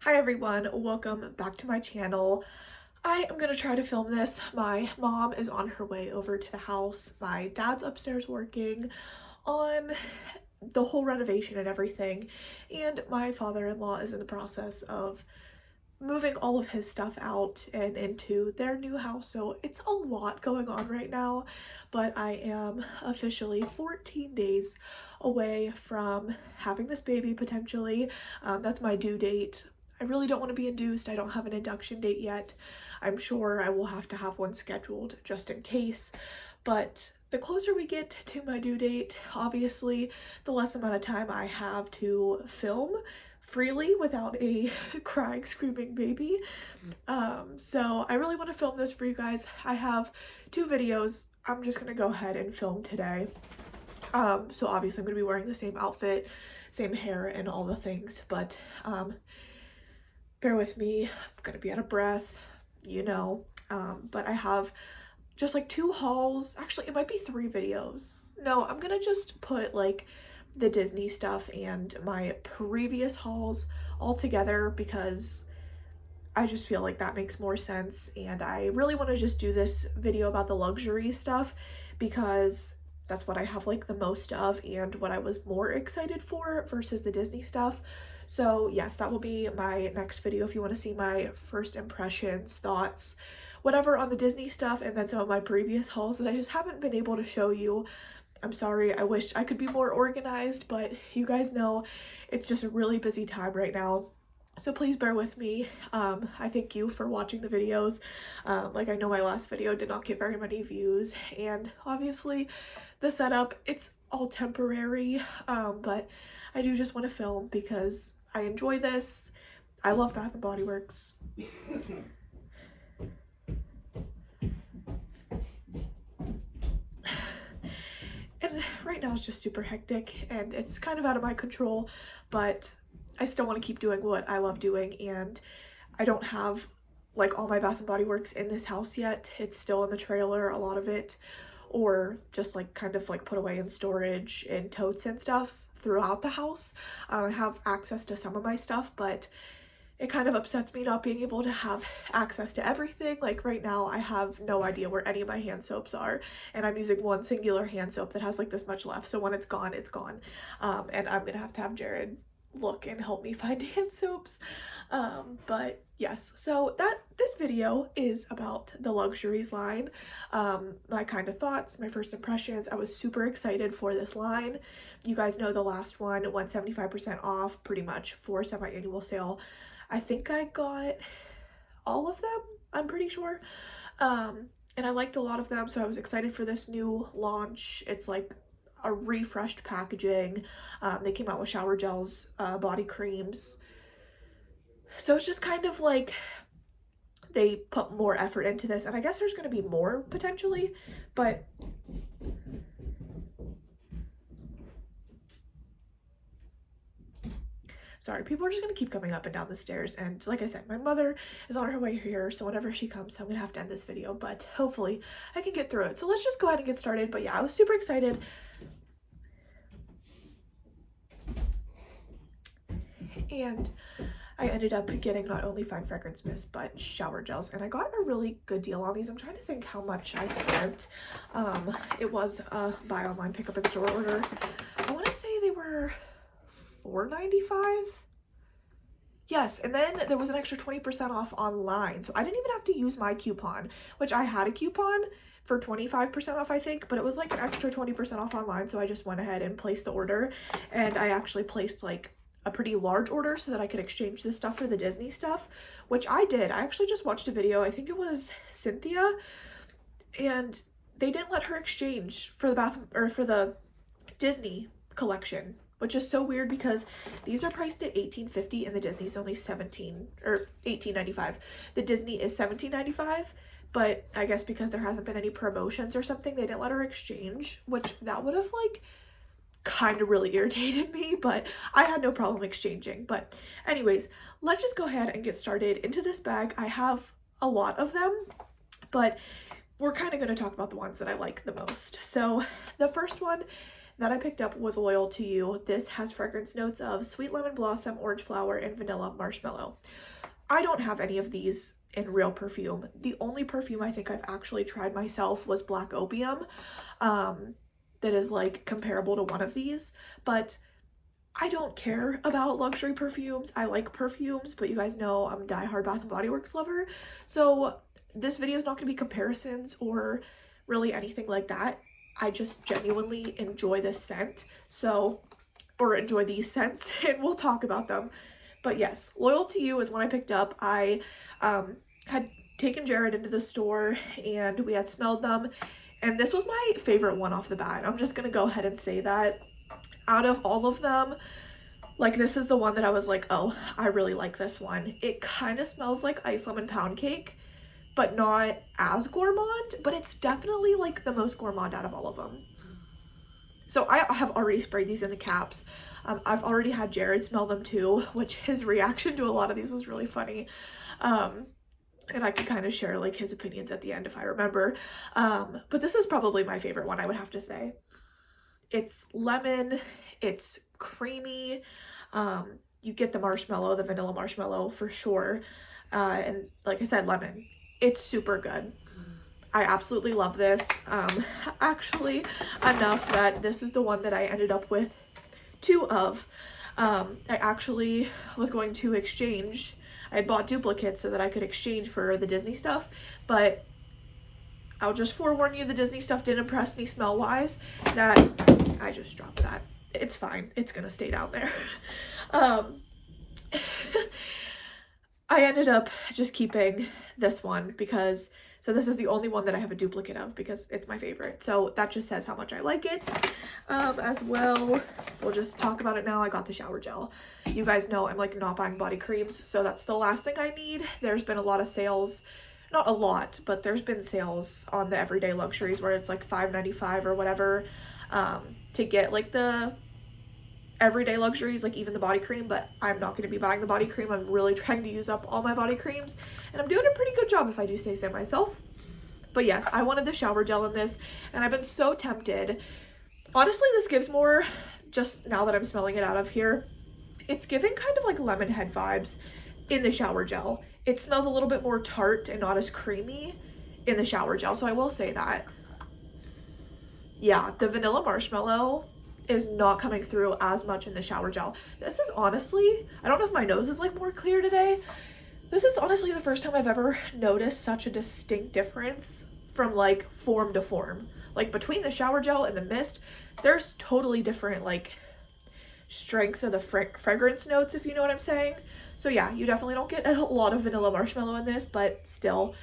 Hi everyone, welcome back to my channel. I am gonna try to film this. My mom is on her way over to the house. My dad's upstairs working on the whole renovation and everything. And my father-in-law is in the process of moving all of his stuff out and into their new house. So it's a lot going on right now, but I am officially 14 days away from having this baby potentially. That's my due date. I really don't want to be induced. I don't have an induction date yet. I'm sure I will have to have one scheduled just in case, but the closer we get to my due date, obviously, the less amount of time I have to film freely without a crying, screaming baby. So I really want to film this for you guys. I have two videos I'm just gonna go ahead and film today. So obviously I'm gonna be wearing the same outfit, same hair, and all the things, but bear with me. I'm gonna be out of breath, you know. But I have just like two hauls. Actually, it might be three videos. No, I'm gonna just put like the Disney stuff and my previous hauls all together because I just feel like that makes more sense, and I really want to just do this video about the luxury stuff because that's what I have like the most of and what I was more excited for versus the Disney stuff. So yes, that will be my next video if you want to see my first impressions, thoughts, whatever on the Disney stuff, and then some of my previous hauls that I just haven't been able to show you. I'm sorry, I wish I could be more organized, but you guys know it's just a really busy time right now. So please bear with me. I thank you for watching the videos. Like I know my last video did not get very many views, and obviously the setup, it's all temporary, but I do just want to film because I enjoy this. I love Bath & Body Works. And right now it's just super hectic and it's kind of out of my control, but I still want to keep doing what I love doing, and I don't have like all my Bath & Body Works in this house yet. It's still in the trailer, a lot of it, or just like kind of like put away in storage in totes and stuff throughout the house. I have access to some of my stuff, but it kind of upsets me not being able to have access to everything. Like right now I have no idea where any of my hand soaps are, and I'm using one singular hand soap that has like this much left, so when it's gone, it's gone. And I'm gonna have to have Jared look and help me find hand soaps. But yes, so this video is about the luxuries line, my kind of thoughts, my first impressions. I was super excited for this line. You guys know the last one went 75% off pretty much for semi-annual sale. I think I got all of them, I'm pretty sure. And I liked a lot of them, so I was excited for this new launch. It's like a refreshed packaging. They came out with shower gels, body creams. So it's just kind of like they put more effort into this, and I guess there's going to be more potentially, but sorry, people are just gonna keep coming up and down the stairs, and like I said, my mother is on her way here, so whenever she comes, I'm gonna have to end this video, but hopefully I can get through it. So let's just go ahead and get started. But yeah, I was super excited. And I ended up getting not only fine fragrance mist, but shower gels, and I got a really good deal on these. I'm trying to think how much I spent. It was a buy online, pick up in store order. I want to say they were $4.95. Yes, and then there was an extra 20% off online. So I didn't even have to use my coupon, which I had a coupon for 25% off, I think, but it was like an extra 20% off online. So I just went ahead and placed the order, and I actually placed like a pretty large order so that I could exchange this stuff for the Disney stuff, which I did. I actually just watched a video, I think it was Cynthia, and they didn't let her exchange for the Disney collection, which is so weird because these are priced at $18.50 and the Disney's only $18.95. The Disney is $17.95, but I guess because there hasn't been any promotions or something, they didn't let her exchange, which that would have like kind of really irritated me, but I had no problem exchanging. But anyways, let's just go ahead and get started into this bag. I have a lot of them, but we're kind of going to talk about the ones that I like the most. So the first one that I picked up was Loyal to You. This has fragrance notes of sweet lemon blossom, orange flower, and vanilla marshmallow. I don't have any of these in real perfume. The only perfume I think I've actually tried myself was Black Opium, that is like comparable to one of these, but I don't care about luxury perfumes. I like perfumes, but you guys know I'm a diehard Bath & Body Works lover, so this video is not going to be comparisons or really anything like that. I just genuinely enjoy this scent, or enjoy these scents, and we'll talk about them. But yes, Loyal to You is one I picked up. I had taken Jared into the store and we had smelled them, and this was my favorite one off the bat. I'm just gonna go ahead and say that. Out of all of them, like, this is the one that I was like, oh, I really like this one. It kind of smells like ice lemon pound cake, but not as gourmand, but it's definitely like the most gourmand out of all of them. So I have already sprayed these in the caps. I've already had Jared smell them too, which his reaction to a lot of these was really funny. And I could kind of share like his opinions at the end if I remember. But this is probably my favorite one, I would have to say. It's lemon, it's creamy, you get the marshmallow, the vanilla marshmallow for sure, and like I said, lemon. It's super good. I absolutely love this. Actually, enough that this is the one that I ended up with two of. I actually was going to exchange. I had bought duplicates so that I could exchange for the Disney stuff, but I'll just forewarn you, the Disney stuff didn't impress me smell-wise. That, I just dropped that. It's fine. It's gonna stay down there. I ended up just keeping this one because, so this is the only one that I have a duplicate of because it's my favorite. So that just says how much I like it. As well, we'll just talk about it now. I got the shower gel. You guys know I'm like not buying body creams, so that's the last thing I need. There's been a lot of sales. Not a lot, but there's been sales on the everyday luxuries where it's like $5.95 or whatever, to get like the everyday luxuries, like even the body cream, but I'm not going to be buying the body cream. I'm really trying to use up all my body creams, and I'm doing a pretty good job if I do say so myself. But yes, I wanted the shower gel in this, and I've been so tempted. Honestly, this gives more, just now that I'm smelling it out of here, it's giving kind of like lemon head vibes in the shower gel. It smells a little bit more tart and not as creamy in the shower gel, so I will say that. Yeah, the vanilla marshmallow is not coming through as much in the shower gel. This is honestly, I don't know if my nose is like more clear today. This is honestly the first time I've ever noticed such a distinct difference from like form to form. Like between the shower gel and the mist, there's totally different like strengths of the fragrance notes, if you know what I'm saying. So yeah, you definitely don't get a lot of vanilla marshmallow in this, but still,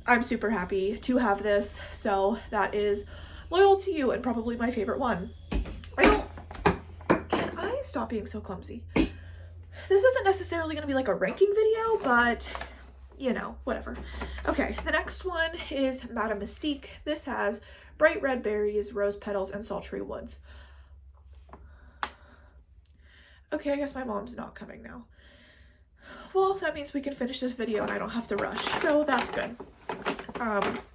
I'm super happy to have this. So that is Loyal to You, and probably my favorite one. Can I stop being so clumsy? This isn't necessarily going to be like a ranking video, but you know, whatever. Okay, the next one is Madame Mystique. This has bright red berries, rose petals, and sultry woods. Okay, I guess my mom's not coming now. Well, that means we can finish this video and I don't have to rush, so that's good.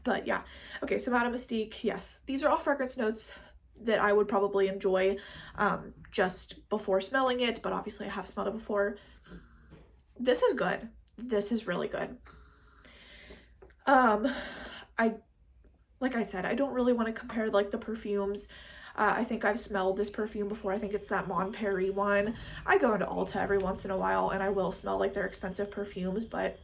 But yeah. Okay, so Madame Mystique, yes. These are all fragrance notes that I would probably enjoy just before smelling it, but obviously I have smelled it before. This is good. This is really good. Like I said, I don't really want to compare like the perfumes. I think I've smelled this perfume before. I think it's that Mon Paris one. I go into Ulta every once in a while and I will smell like their expensive perfumes, but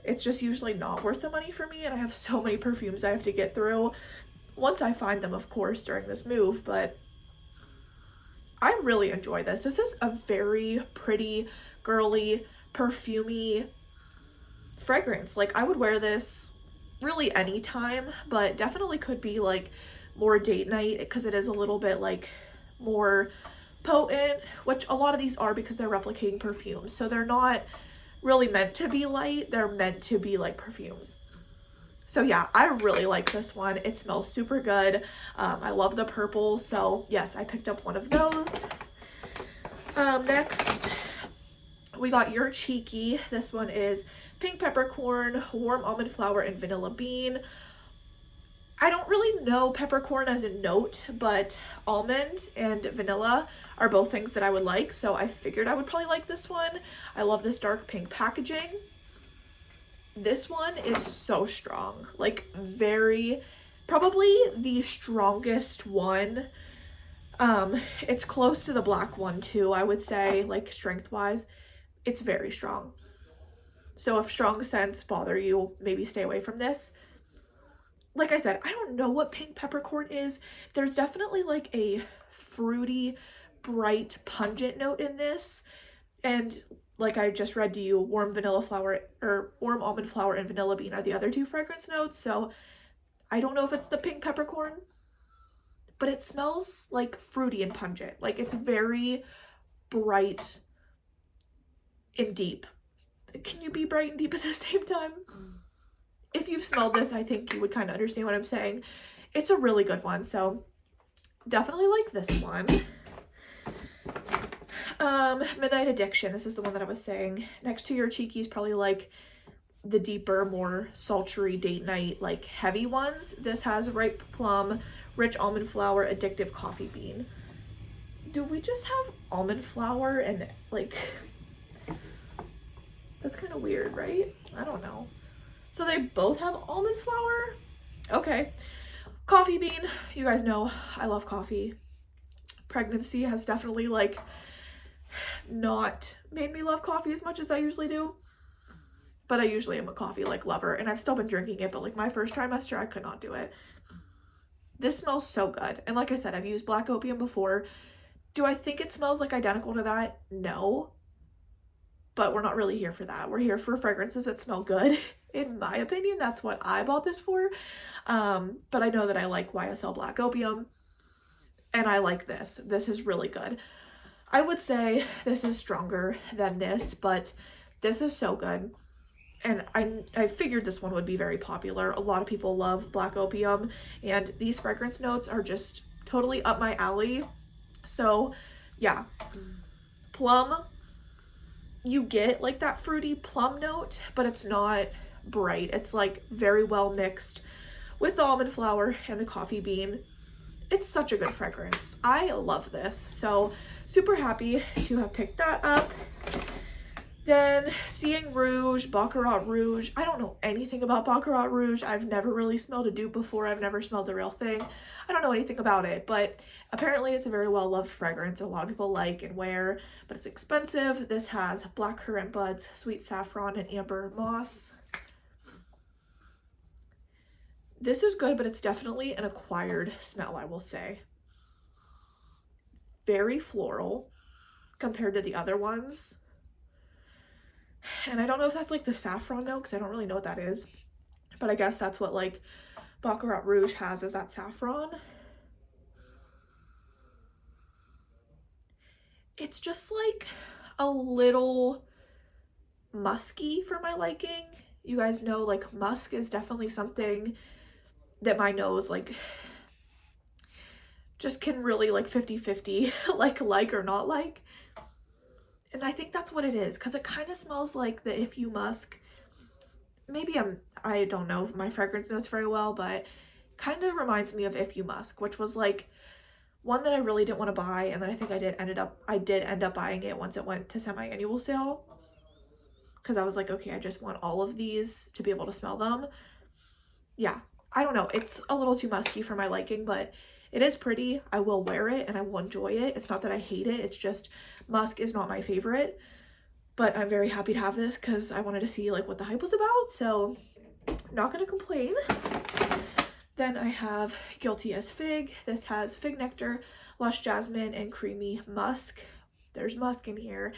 it's just usually not worth the money for me, and I have so many perfumes I have to get through once I find them, of course, during this move. But I really enjoy this. This is a very pretty, girly, perfumey fragrance. Like, I would wear this really anytime, but definitely could be like more date night because it is a little bit like more potent, which a lot of these are because they're replicating perfumes. So they're not really meant to be light, they're meant to be like perfumes. So yeah, I really like this one. It smells super good. I love the purple, so yes, I picked up one of those. Next, we got You're Cheeky. This one is pink peppercorn, warm almond flower, and vanilla bean. I don't really know peppercorn as a note, but almond and vanilla are both things that I would like, so I figured I would probably like this one. I love this dark pink packaging. This one is so strong, like very, probably the strongest one. It's close to the black one too, I would say, like strength wise. It's very strong. So if strong scents bother you, maybe stay away from this. Like I said, I don't know what pink peppercorn is. There's definitely like a fruity, bright, pungent note in this. And like I just read to you, warm vanilla flower or warm almond flower and vanilla bean are the other two fragrance notes. So I don't know if it's the pink peppercorn, but it smells like fruity and pungent. Like it's very bright and deep. Can you be bright and deep at the same time? If you've smelled this, I think you would kind of understand what I'm saying. It's a really good one, so definitely like this one. Midnight Addiction. This is the one that I was saying. Next to Your Cheekies, probably like the deeper, more sultry date night, like heavy ones. This has ripe plum, rich almond flour, addictive coffee bean. Do we just have almond flour and like, that's kind of weird, right? I don't know. So they both have almond flour? Okay. Coffee bean. You guys know I love coffee. Pregnancy has definitely like not made me love coffee as much as I usually do. But I usually am a coffee like lover, and I've still been drinking it, but like my first trimester, I could not do it. This smells so good. And like I said, I've used Black Opium before. Do I think it smells like identical to that? No. But we're not really here for that. We're here for fragrances that smell good. In my opinion, that's what I bought this for. But I know that I like YSL Black Opium, and I like this. This is really good. I would say this is stronger than this, but this is so good. And I figured this one would be very popular. A lot of people love Black Opium, and these fragrance notes are just totally up my alley. So yeah, plum, you get like that fruity plum note, but it's not bright. It's like very well mixed with the almond flour and the coffee bean. It's such a good fragrance. I love this. So super happy to have picked that up. Then Seeing Rouge, Baccarat Rouge. I don't know anything about Baccarat Rouge. I've never really smelled a dupe before. I've never smelled the real thing. I don't know anything about it, but apparently it's a very well-loved fragrance. A lot of people like and wear, but it's expensive. This has black currant buds, sweet saffron, and amber moss. This is good, but it's definitely an acquired smell, I will say. Very floral compared to the other ones. And I don't know if that's like the saffron note, because I don't really know what that is. But I guess that's what like Baccarat Rouge has, is that saffron. It's just like a little musky for my liking. You guys know like musk is definitely something that my nose like just can really like 50-50 like or not like. And I think that's what it is, because it kind of smells like the If You Musk. Maybe I don't know my fragrance notes very well, but kind of reminds me of If You Musk, which was like one that I really didn't want to buy, and then I think I did end up buying it once it went to semi-annual sale, because I was like, okay, I just want all of these to be able to smell them. Yeah, I don't know, it's a little too musky for my liking, but it is pretty. I will wear it and I will enjoy it. It's not that I hate it, it's just musk is not my favorite, but I'm very happy to have this because I wanted to see like what the hype was about, so not gonna complain. Then I have Guilty as Fig. This has fig nectar, lush jasmine, and creamy musk. There's musk in here.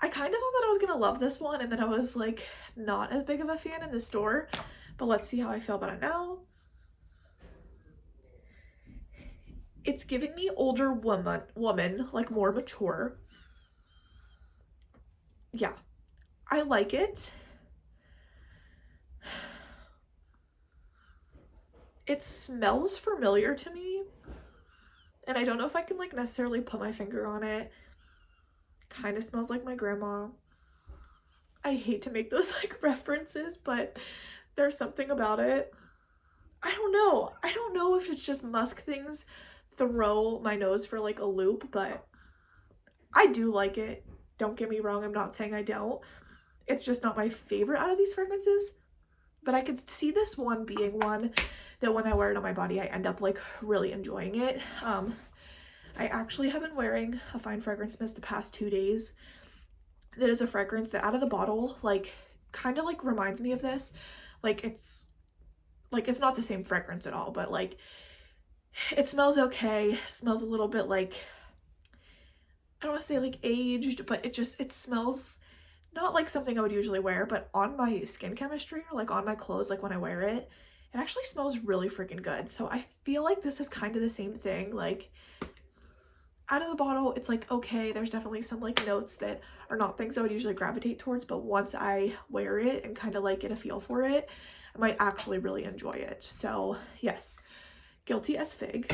I kind of thought that I was gonna love this one, and then I was like not as big of a fan in the store, but let's see how I feel about it now. It's giving me older woman, like more mature. Yeah, I like it. It smells familiar to me, and I don't know if I can like necessarily put my finger on it. Kind of smells like my grandma. I hate to make those like references, but there's something about it. I don't know. I don't know if it's just musk things throw my nose for like a loop, but I do like it. Don't get me wrong, I'm not saying I don't. It's just not my favorite out of these fragrances. But I could see this one being one that when I wear it on my body, I end up like really enjoying it. I actually have been wearing a fine fragrance mist the past 2 days. That is a fragrance that out of the bottle, like kind of like reminds me of this. Like it's not the same fragrance at all, but like it smells okay. It smells a little bit like, I don't want to say like aged, but it smells not like something I would usually wear, but on my skin chemistry or like on my clothes, like when I wear it, it actually smells really freaking good. So I feel like this is kind of the same thing. Like out of the bottle, it's like, okay, there's definitely some like notes that are not things I would usually gravitate towards, but once I wear it and kind of like get a feel for it, I might actually really enjoy it. So yes, guilty as fig.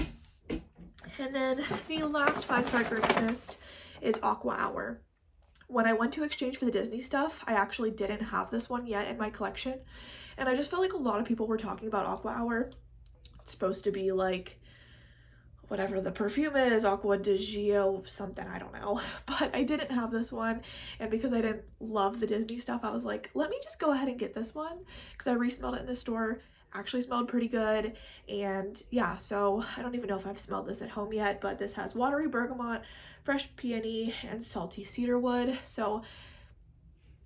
And then the last fine fragrance mist is Aqua Hour. When I went to exchange for the Disney stuff, I actually didn't have this one yet in my collection. And I just felt like a lot of people were talking about Aqua Hour. It's supposed to be like whatever the perfume is, Aqua di Gio something, I don't know. But I didn't have this one. And because I didn't love the Disney stuff, I was like, let me just go ahead and get this one. Because I re-smelled it in the store. Actually smelled pretty good. And yeah, so I don't even know if I've smelled this at home yet, but this has watery bergamot, fresh peony, and salty cedarwood. So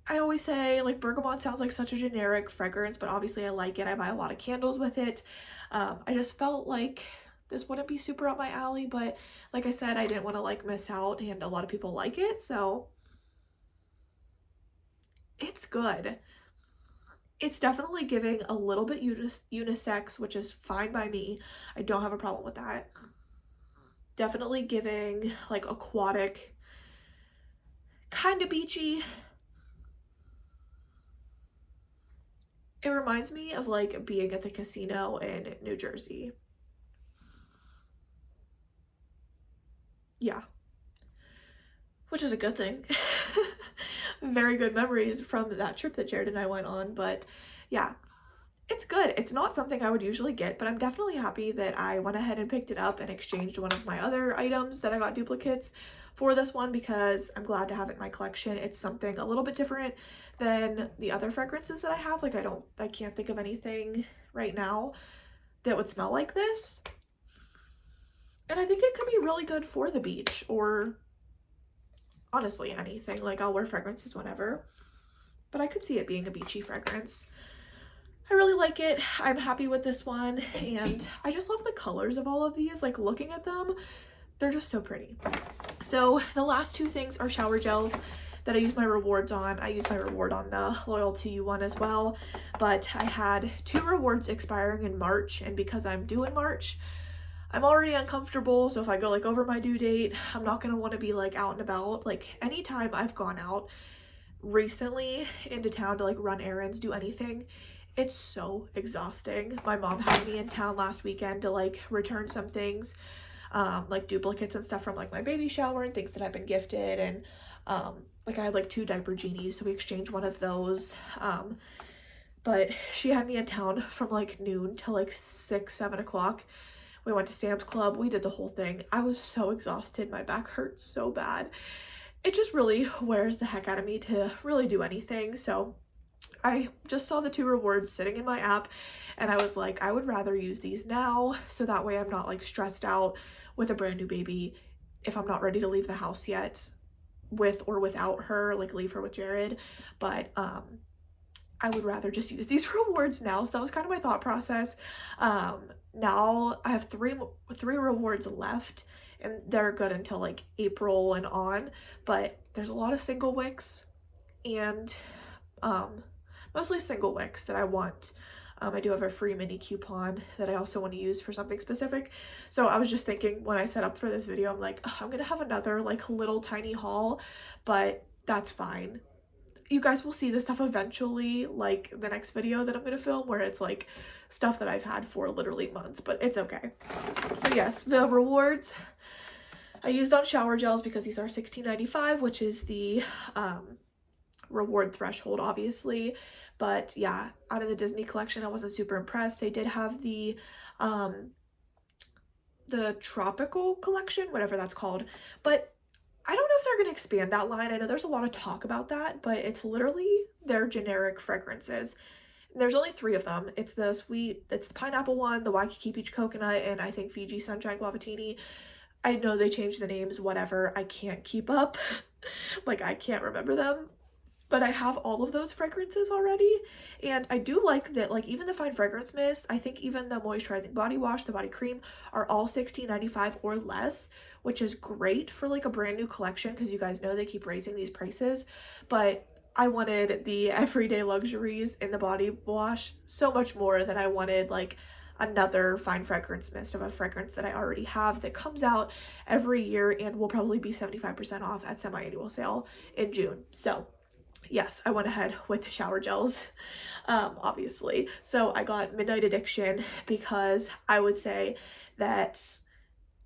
I always say like bergamot sounds like such a generic fragrance, but obviously I like it. I buy a lot of candles with it. I just felt like this wouldn't be super up my alley, but like I said, I didn't want to like miss out, and a lot of people like it, so it's good. It's definitely giving a little bit unisex, which is fine by me. I don't have a problem with that. Definitely giving like aquatic, kind of beachy. It reminds me of like being at the casino in New Jersey. Yeah, which is a good thing. Very good memories from that trip that Jared and I went on, but yeah, it's good. It's not something I would usually get, but I'm definitely happy that I went ahead and picked it up and exchanged one of my other items that I got duplicates for this one, because I'm glad to have it in my collection. It's something a little bit different than the other fragrances that I have. Like I can't think of anything right now that would smell like this. And I think it could be really good for the beach, or honestly anything. Like I'll wear fragrances whenever, but I could see it being a beachy fragrance. I really like it. I'm happy with this one, and I just love the colors of all of these. Like looking at them, they're just so pretty. So the last two things are shower gels that I use my rewards on. I use my reward on the Loyal to You one as well, but I had 2 rewards expiring in March, and because I'm due in March, I'm already uncomfortable, so if I go like over my due date, I'm not gonna want to be like out and about. Like anytime I've gone out recently into town to like run errands, do anything, it's so exhausting. My mom had me in town last weekend to like return some things, like duplicates and stuff from like my baby shower and things that I've been gifted, and like I had like 2 diaper genies, so we exchanged one of those. But she had me in town from like noon till like 6-7 o'clock. We went to Sam's Club. We did the whole thing. I was so exhausted. My back hurt so bad. It just really wears the heck out of me to really do anything. So I just saw the 2 rewards sitting in my app, and I was like, I would rather use these now, so that way I'm not like stressed out with a brand new baby if I'm not ready to leave the house yet, with or without her, like leave her with Jared. But I would rather just use these rewards now. So that was kind of my thought process. Now I have three rewards left, and they're good until like April and on, but there's a lot of single wicks, and mostly single wicks that I want. I do have a free mini coupon that I also want to use for something specific. So I was just thinking when I set up for this video, I'm like, oh, I'm gonna have another like little tiny haul, but that's fine. You guys will see this stuff eventually, like the next video that I'm gonna film, where it's like stuff that I've had for literally months, but it's okay. So yes, the rewards I used on shower gels because these are $16.95, which is the reward threshold, obviously. But yeah, out of the Disney collection, I wasn't super impressed. They did have the tropical collection, whatever that's called, but I don't know if they're going to expand that line. I know there's a lot of talk about that, but it's literally their generic fragrances. There's only 3 of them. It's the pineapple one, the Waikiki Peach Coconut, and I think Fiji Sunshine Guavatini. I know they changed the names, whatever. I can't keep up. Like, I can't remember them. But I have all of those fragrances already, and I do like that, like, even the fine fragrance mist, I think even the moisturizing body wash, the body cream, are all $16.95 or less, which is great for like a brand new collection, because you guys know they keep raising these prices. But I wanted the everyday luxuries in the body wash so much more than I wanted like another fine fragrance mist of a fragrance that I already have that comes out every year and will probably be 75% off at semi-annual sale in June. So yes, I went ahead with the shower gels, obviously. So I got Midnight Addiction because I would say that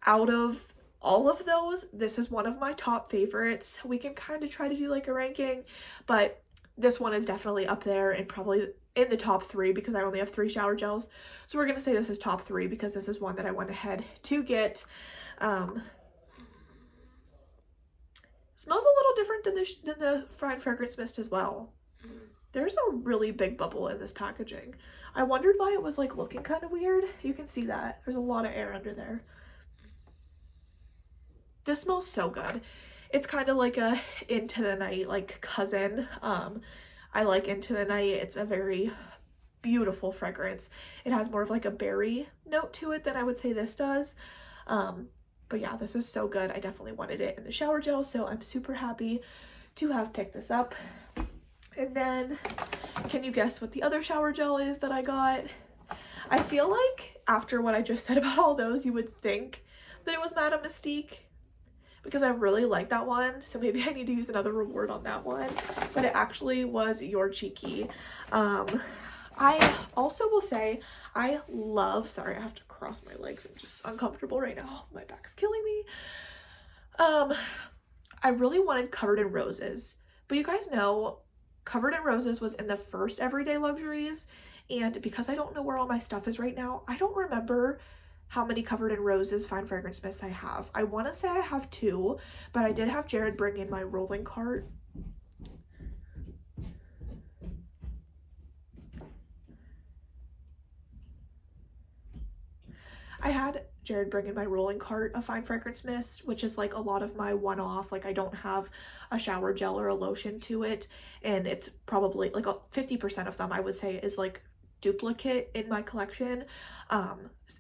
out of all of those, this is one of my top favorites. We can kind of try to do like a ranking, but this one is definitely up there and probably in the top 3 because I only have 3 shower gels. So we're going to say this is top 3 because this is one that I went ahead to get. Smells a little different than the fine fragrance mist as well. There's a really big bubble in this packaging. I wondered why it was like looking kind of weird. You can see that. There's a lot of air under there. This smells so good. It's kind of like a Into the Night like cousin. I like Into the Night. It's a very beautiful fragrance. It has more of like a berry note to it than I would say this does. But yeah, this is so good. I definitely wanted it in the shower gel, so I'm super happy to have picked this up. And then, can you guess what the other shower gel is that I got? I feel like after what I just said about all those, you would think that it was Madame Mystique, because I really like that one, so maybe I need to use another reward on that one, but it actually was Your Cheeky. I also will say I love, sorry, I have to cross my legs, I'm just uncomfortable right now, my back's killing me. I really wanted Covered in Roses, but you guys know Covered in Roses was in the first Everyday Luxuries, and because I don't know where all my stuff is right now, I don't remember how many Covered in Roses fine fragrance mists I have. I want to say I have 2, but I did have Jared bring in my rolling cart. I had Jared bring in my rolling cart of fine fragrance mist, which is like a lot of my one-off, like I don't have a shower gel or a lotion to it, and it's probably like 50% of them I would say is like duplicate in my collection.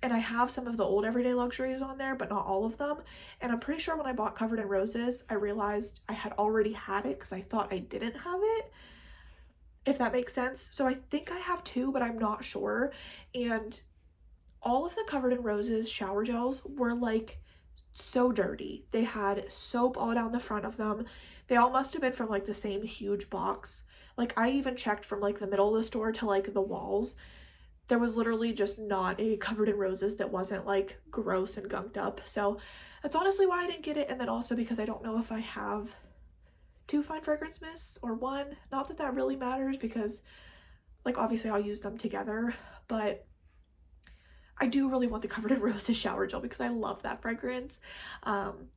And I have some of the old Everyday Luxuries on there, but not all of them. And I'm pretty sure when I bought Covered in Roses, I realized I had already had it because I thought I didn't have it, if that makes sense. So I think I have 2, but I'm not sure. And all of the Covered in Roses shower gels were like so dirty. They had soap all down the front of them. They all must have been from like the same huge box. Like I even checked from like the middle of the store to like the walls. There was literally just not a Covered in Roses that wasn't like gross and gunked up. So that's honestly why I didn't get it. And then also because I don't know if I have 2 fine fragrance mists or 1. Not that that really matters because like obviously I'll use them together, but I do really want the Covered in Roses shower gel because I love that fragrance. And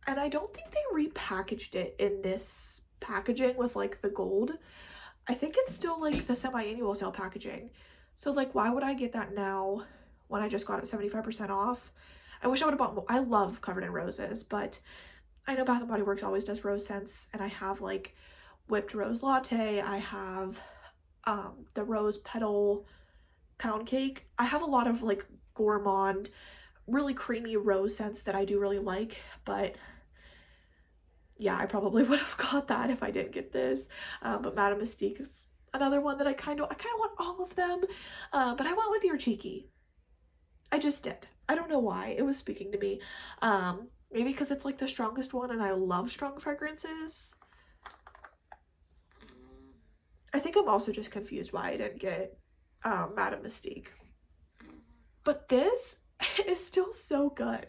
I don't think they repackaged it in this packaging with like the gold. I think it's still like the semi-annual sale packaging. So like why would I get that now when I just got it 75% off? I wish I would have bought more. I love Covered in Roses, but I know Bath & Body Works always does rose scents, and I have like whipped rose latte. I have the rose petal pound cake. I have a lot of like gourmand, really creamy rose scents that I do really like, but yeah, I probably would have got that if I didn't get this. But Madame Mystique is another one that I kind of want all of them, but I went with Your Cheeky. I just did. I don't know why. It was speaking to me. Maybe because it's like the strongest one and I love strong fragrances. I think I'm also just confused why I didn't get Madame Mystique. But this is still so good.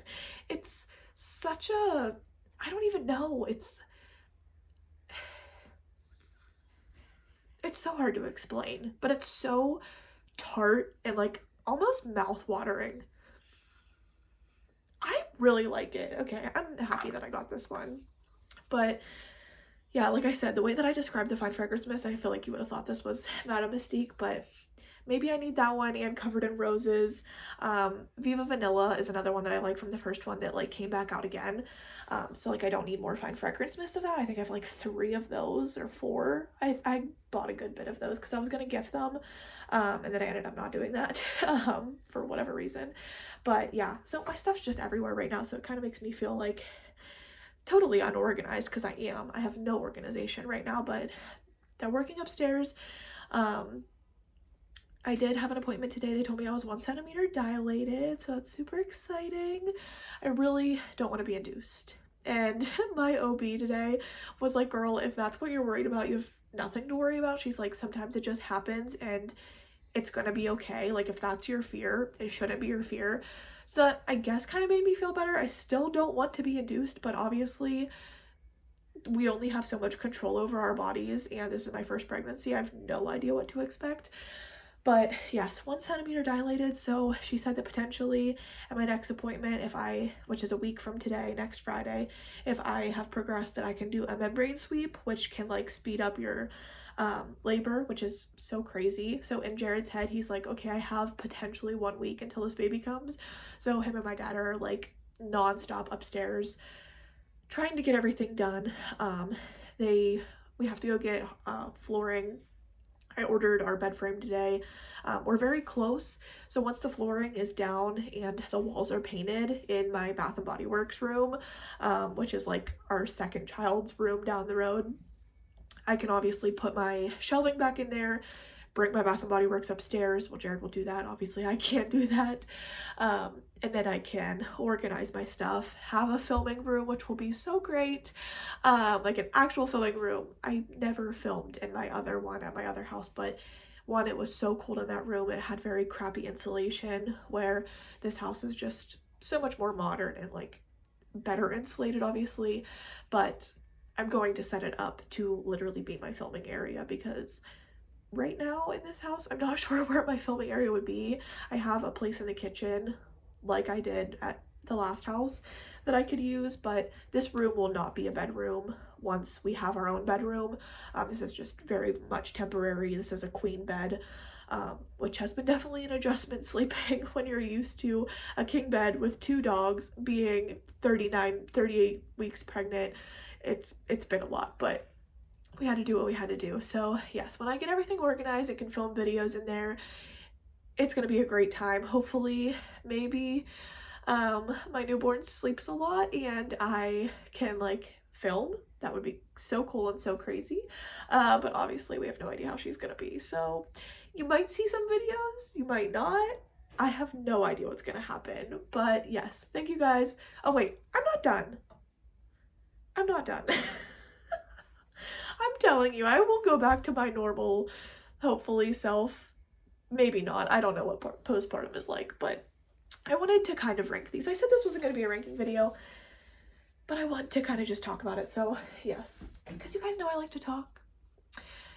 It's such a, I don't even know, it's so hard to explain, but it's so tart and like almost mouth-watering. I really like it. Okay, I'm happy that I got this one. But yeah, like I said, the way that I described the Fine Fragrance Mist, I feel like you would have thought this was Madame Mystique, but maybe I need that one and Covered in Roses. Viva Vanilla is another one that I like from the first one that like came back out again. So like I don't need more Fine Fragrance Mist of that. I think I have like 3 of those or 4. I bought a good bit of those because I was gonna gift them. And then I ended up not doing that for whatever reason. But yeah, so my stuff's just everywhere right now, so it kind of makes me feel like totally unorganized because I am. I have no organization right now, but they're working upstairs. I did have an appointment today. They told me I was 1 centimeter dilated, so that's super exciting. I really don't want to be induced. And my OB today was like, girl, if that's what you're worried about, you have nothing to worry about. She's like, sometimes it just happens and it's gonna be okay. Like, if that's your fear, it shouldn't be your fear. So that, I guess, kind of made me feel better. I still don't want to be induced, but obviously we only have so much control over our bodies, and this is my first pregnancy. I have no idea what to expect. But yes, 1 centimeter dilated, so she said that potentially at my next appointment, which is a week from today, next Friday, if I have progressed, that I can do a membrane sweep, which can like speed up your labor, which is so crazy. So in Jared's head, he's like, okay, I have potentially 1 week until this baby comes. So him and my dad are like nonstop upstairs trying to get everything done. We have to go get flooring. I ordered our bed frame today. We're very close, so once the flooring is down and the walls are painted in my Bath and Body Works room, which is like our second child's room down the road, I can obviously put my shelving back in there, bring my Bath and Body Works upstairs. Well, Jared will do that. Obviously, I can't do that. And then I can organize my stuff, have a filming room, which will be so great. Like an actual filming room. I never filmed in my other one at my other house, but one, it was so cold in that room. It had very crappy insulation, where this house is just so much more modern and like better insulated, obviously. But I'm going to set it up to literally be my filming area, because right now in this house, I'm not sure where my filming area would be. I have a place in the kitchen like I did at the last house that I could use, but this room will not be a bedroom once we have our own bedroom. This is just very much temporary. This is a queen bed, which has been definitely an adjustment sleeping when you're used to a king bed with 2 dogs, being 38 weeks pregnant. It's been a lot, but we had to do what we had to do. So yes, when I get everything organized, I can film videos in there. It's gonna be a great time. Hopefully, maybe my newborn sleeps a lot and I can like film. That would be so cool and so crazy. But obviously we have no idea how she's gonna be. So you might see some videos, you might not. I have no idea what's gonna happen. But yes, thank you guys. Oh wait, I'm not done. I'm not done. I'm telling you, I will go back to my normal, hopefully, self. Maybe not. I don't know what postpartum is like, but I wanted to kind of rank these. I said this wasn't going to be a ranking video, but I want to kind of just talk about it. So yes, because you guys know I like to talk.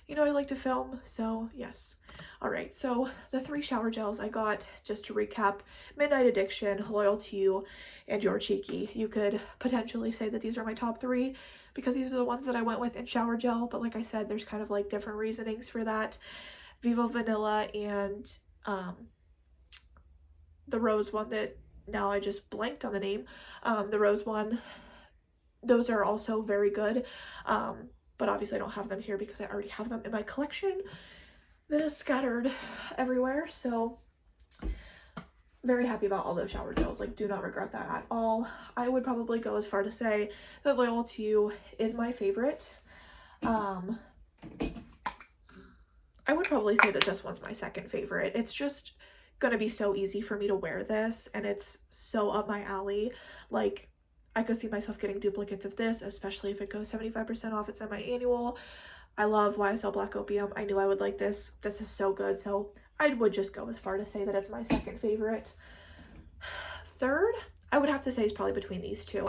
You know I like to film, so yes. All right, so the 3 shower gels I got, just to recap: Midnight Addiction, Loyal to You, and You're Cheeky. You could potentially say that these are my top 3 because these are the ones that I went with in shower gel, but like I said, there's kind of like different reasonings for that. Viva Vanilla and the rose one that now I just blanked on the name, the rose one, those are also very good, but obviously I don't have them here because I already have them in my collection that is scattered everywhere. So very happy about all those shower gels. Like, do not regret that at all. I would probably go as far to say that Loyal to You is my favorite. I would probably say that this one's my second favorite. It's just gonna be so easy for me to wear this, and it's so up my alley. Like, I could see myself getting duplicates of this, especially if it goes 75% off at semi-annual. I love YSL Black Opium. I knew I would like this. This is so good, so I would just go as far to say that it's my second favorite. Third, I would have to say is probably between these 2.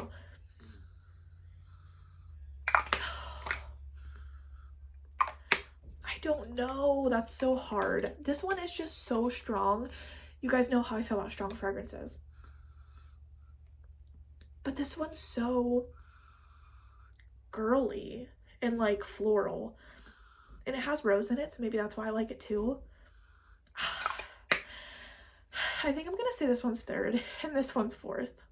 don't know. That's so hard. This one is just so strong. You guys know how I feel about strong fragrances. But this one's so girly and like floral. And it has rose in it, so maybe that's why I like it too. I think I'm gonna say this one's third and this one's fourth.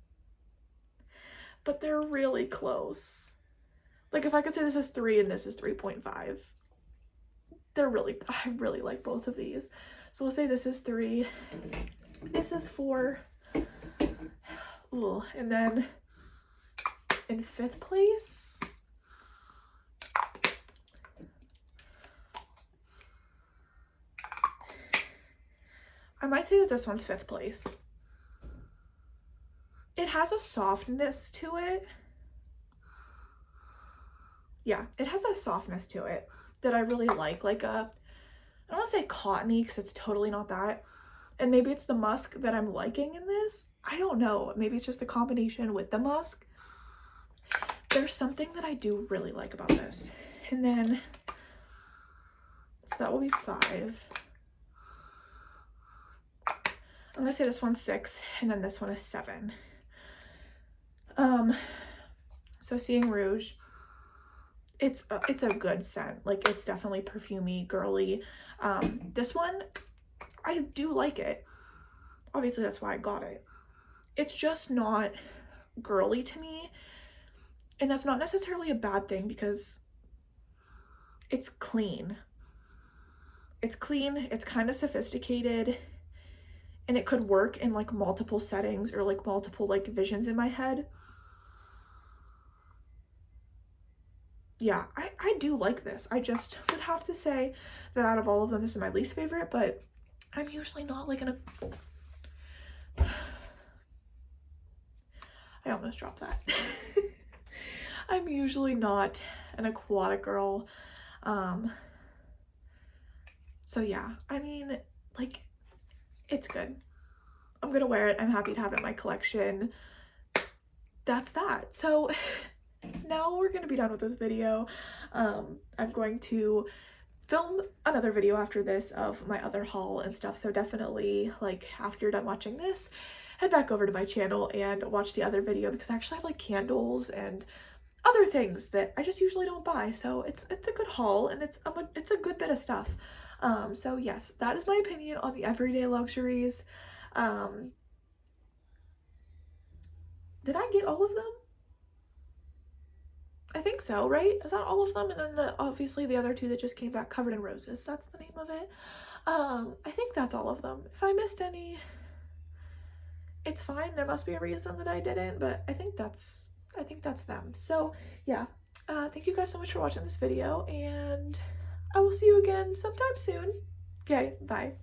But they're really close. Like if I could say this is 3 and this is 3.5. I really like both of these. So we'll say this is 3, this is 4. Ooh, and then in 5th place, I might say that this one's 5th place. It has a softness to it. Yeah, it has a softness to it that I really like a, I don't want to say cottony because it's totally not that. And maybe it's the musk that I'm liking in this. I don't know. Maybe it's just the combination with the musk. There's something that I do really like about this. And then, so that will be 5. I'm gonna say this one's 6 and then this one is 7. So Seeing Rouge, it's a good scent. Like it's definitely perfumey, girly. This one, I do like it. Obviously that's why I got it. It's just not girly to me. And that's not necessarily a bad thing because it's clean. It's clean, it's kind of sophisticated, and it could work in like multiple settings or like multiple like visions in my head. Yeah, I do like this. I just would have to say that out of all of them, this is my least favorite, but I'm usually not like I almost dropped that. I'm usually not an aquatic girl. So yeah, I mean, like, it's good. I'm gonna wear it. I'm happy to have it in my collection. That's that. So now we're gonna be done with this video. I'm going to film another video after this of my other haul and stuff, so definitely like after you're done watching this, head back over to my channel and watch the other video because I actually have like candles and other things that I just usually don't buy, so it's a good haul and it's a good bit of stuff. So yes, that is my opinion on the everyday luxuries. Did I get all of them? I think so, right? Is that all of them? And then obviously the other 2 that just came back covered in roses. That's the name of it. I think that's all of them. If I missed any, it's fine. There must be a reason that I didn't, but I think that's them. So yeah, thank you guys so much for watching this video, and I will see you again sometime soon. Okay, bye.